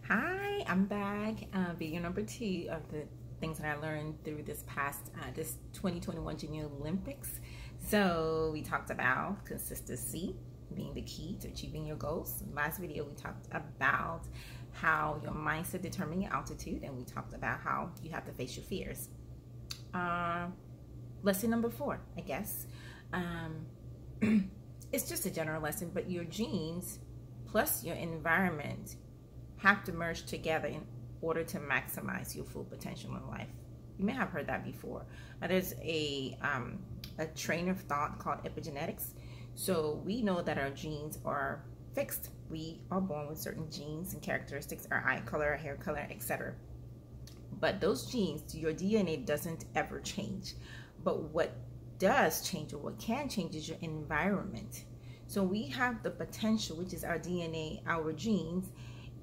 Hi, I'm back. Video number 2 of the things that I learned through this past, this 2021 Junior Olympics. So we talked about consistency being the key to achieving your goals. Last video, we talked about how your mindset determines your altitude, and we talked about how you have to face your fears. Lesson number 4, I guess. It's just a general lesson, but your genes plus your environment have to merge together in order to maximize your full potential in life. You may have heard that before. There's a train of thought called epigenetics. So we know that our genes are fixed. We are born with certain genes and characteristics, our eye color, our hair color, etc. But those genes, your DNA doesn't ever change. But what does change, or what can change, is your environment. So we have the potential, which is our DNA, our genes,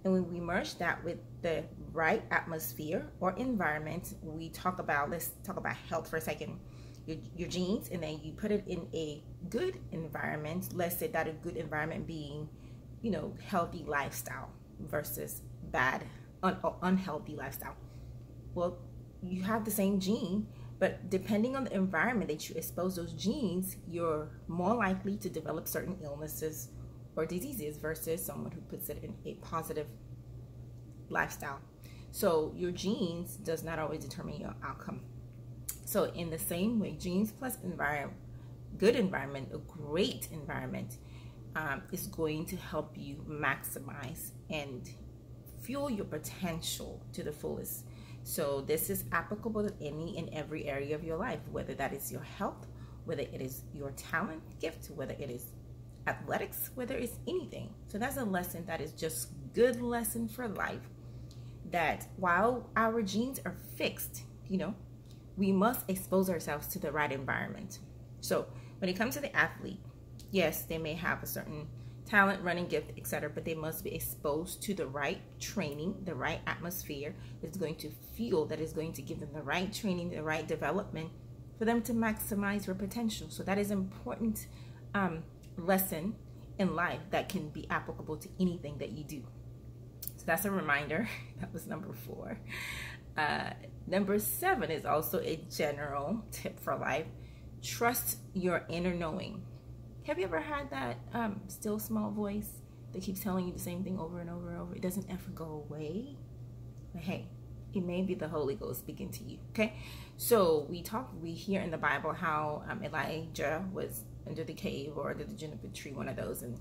and when we merge that with the right atmosphere or environment, let's talk about health for a second. Your genes, and then you put it in a good environment. Let's say that a good environment being, healthy lifestyle versus bad, unhealthy lifestyle. Well, you have the same gene, but depending on the environment that you expose those genes, you're more likely to develop certain illnesses or diseases versus someone who puts it in a positive lifestyle. So your genes does not always determine your outcome. So in the same way, genes plus environment, good environment, a great environment, is going to help you maximize and fuel your potential to the fullest. So this is applicable to any and every area of your life, whether that is your health, whether it is your talent, gift, whether it is athletics, whether it's anything. So that's a lesson that is just good lesson for life, that while our genes are fixed, we must expose ourselves to the right environment. So when it comes to the athlete, yes, they may have a certain talent, running, gift, etc., but they must be exposed to the right training, the right atmosphere that's going to fuel, that is going to give them the right training, the right development for them to maximize their potential. So that is important lesson in life that can be applicable to anything that you do. So that's a reminder. That was number 4. Number 7 is also a general tip for life. Trust your inner knowing. Have you ever had that still small voice that keeps telling you the same thing over and over and over? It doesn't ever go away. But hey, it may be the Holy Ghost speaking to you. Okay, so we hear in the Bible how Elijah was under the cave or under the juniper tree, one of those, and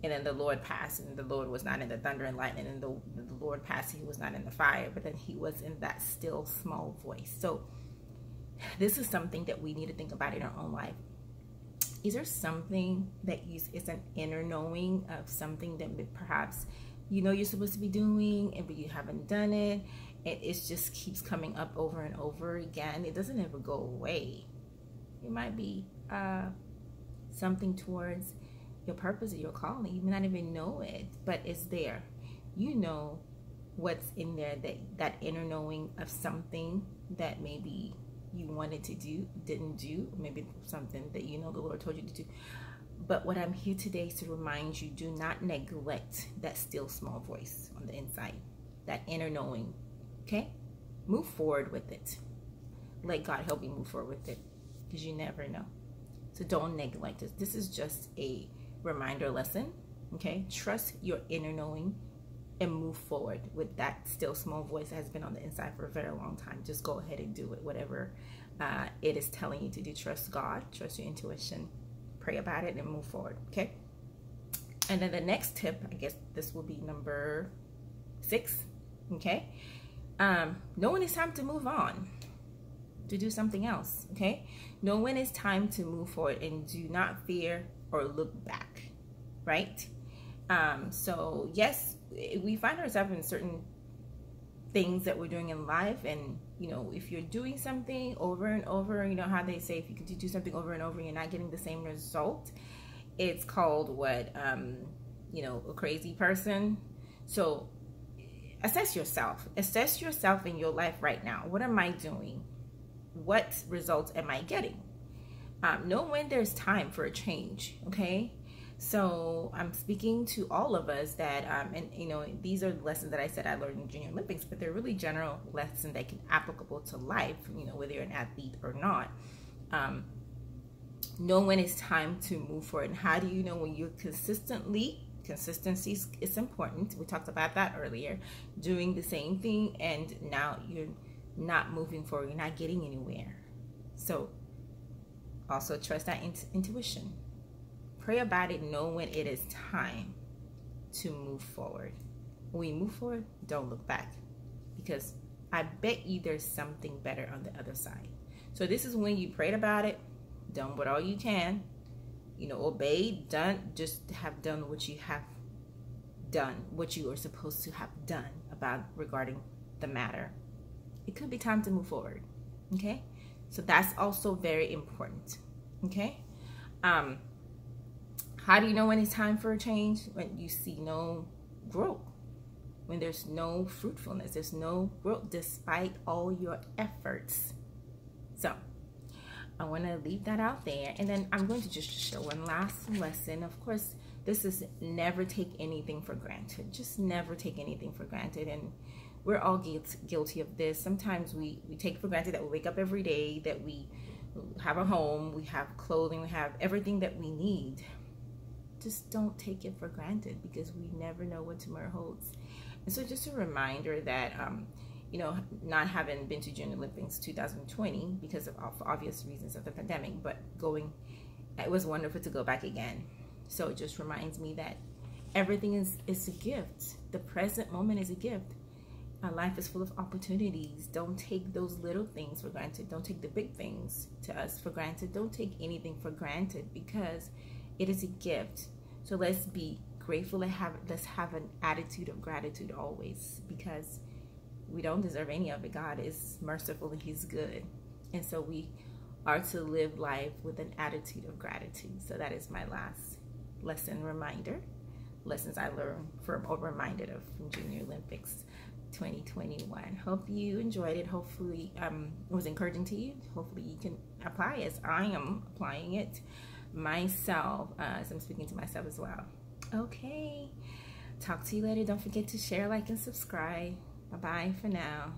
then the Lord passed, and the Lord was not in the thunder and lightning, and the Lord passed, he was not in the fire, but then he was in that still small voice. So this is something that we need to think about in our own life. Is there something that is an inner knowing of something that perhaps you're supposed to be doing, but you haven't done it, and it just keeps coming up over and over again? It doesn't ever go away. It might be something towards your purpose or your calling. You may not even know it, but it's there. You know what's in there, that inner knowing of something that maybe you wanted to do, didn't do, maybe something that the Lord told you to do. But what I'm here today is to remind you, do not neglect that still small voice on the inside, that inner knowing. Okay? Move forward with it. Let God help you move forward with it, because you never know. So don't neglect it. This is just a reminder lesson. Okay? Trust your inner knowing and move forward with that still small voice that has been on the inside for a very long time. Just go ahead and do it, whatever it is telling you to do. Trust God, trust your intuition, pray about it, and move forward. Okay? And then the next tip, I guess this will be number 6. Okay? Know when it's time to move on, to do something else. Okay? Know when it's time to move forward, and do not fear or look back. Right? So yes, we find ourselves in certain things that we're doing in life, and if you're doing something over and over, how they say, if you do something over and over and you're not getting the same result, it's called what, a crazy person. So assess yourself in your life right now. What am I doing? What results am I getting? Know when there's time for a change. Okay, So I'm speaking to all of us that, and you know, these are the lessons that I said I learned in Junior Olympics, but they're really general lessons that can be applicable to life, you know, whether you're an athlete or not. Know when it's time to move forward. And how do you know when you're consistency is important. We talked about that earlier. Doing the same thing and now you're not moving forward. You're not getting anywhere. So also trust that intuition. Pray about it. Know when it is time to move forward. When we move forward, don't look back, because I bet you there's something better on the other side. So this is when you prayed about it, done what all you can, you know, obeyed, done, just have done what you have done, what you are supposed to have done about regarding the matter. It could be time to move forward. Okay, so that's also very important. Okay, how do you know when it's time for a change? When you see no growth, when there's no fruitfulness, there's no growth despite all your efforts. So I want to leave that out there. And then I'm going to just show one last lesson. Of course, this is never take anything for granted. Just never take anything for granted. And we're all guilty of this. Sometimes we take for granted that we wake up every day, that we have a home, we have clothing, we have everything that we need. Just don't take it for granted, because we never know what tomorrow holds. And so just a reminder that, you know, not having been to Junior Olympics 2020 because of obvious reasons of the pandemic, but going, it was wonderful to go back again. So it just reminds me that everything is a gift. The present moment is a gift. Our life is full of opportunities. Don't take those little things for granted. Don't take the big things to us for granted. Don't take anything for granted, because it is a gift. So let's be grateful and let's have an attitude of gratitude always, because we don't deserve any of it. God is merciful and He's good. And so we are to live life with an attitude of gratitude. So that is my last lesson reminder. Lessons I learned from or reminded of from Junior Olympics 2021. Hope you enjoyed it. Hopefully it was encouraging to you. Hopefully you can apply it as I am applying it myself, as I'm speaking to myself as well. Okay, talk to you later. Don't forget to share, like, and subscribe. Bye-bye for now.